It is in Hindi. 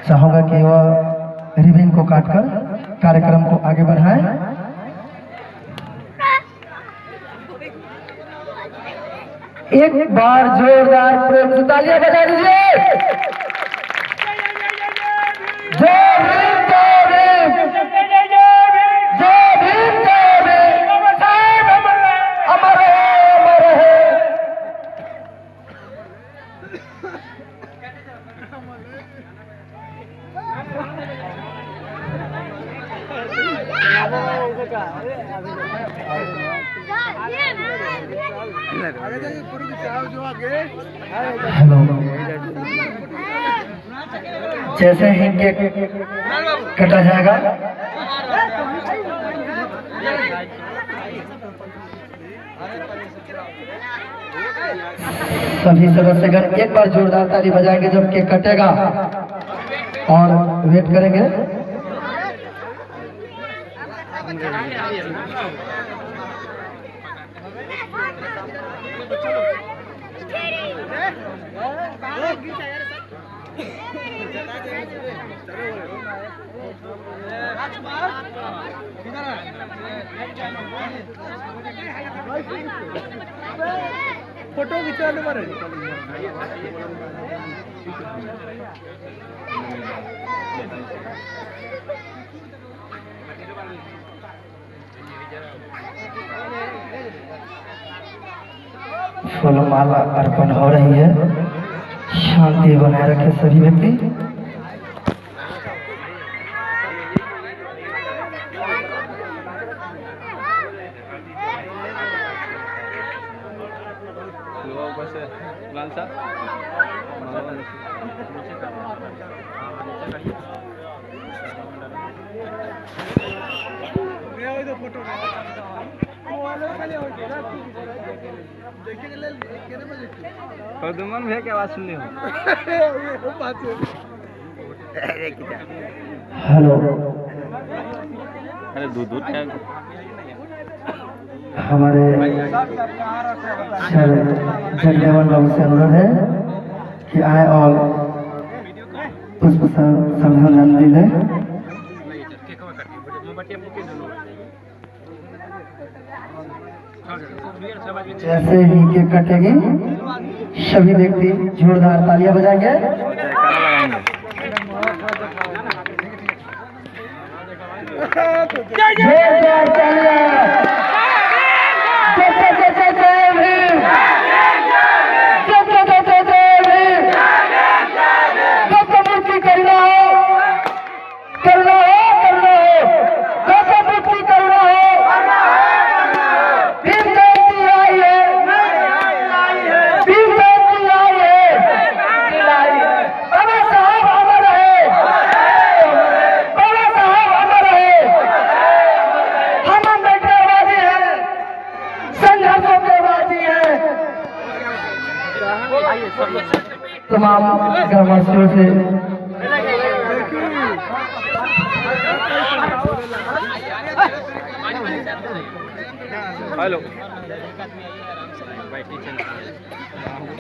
चाहूंगा कि वह रिबन को काटकर कार्यक्रम को आगे बढ़ाएं। एक बार जोरदार प्रेम से तालियां बजा दीजिए। जय भीम, जय भीम, जय भीम, जय भीम, अमर है, अमर है। हेलो, जैसे ही केक कटा जाएगा सभी सदस्यगण एक बार जोरदार ताली बजाएंगे जब केक कटेगा और वेट करेंगे। फोटो खिंचवाने पर फूलमाला अर्पण हो रही है। शांति बनाए रखे सभी व्यक्ति। प्रदुमन भैया की आवाज सुननी हो। हेलो, अरे दूध हमारे जगदेवन बाबू से अनुरोध है कि आए और पुष्प श्रद्धांजलि दें। जैसे ही केक कटेगी सभी व्यक्ति जोरदार तालियां बजाएंगे। जोरदार तालियां। तमाम ग्रामवासियों से हेलो।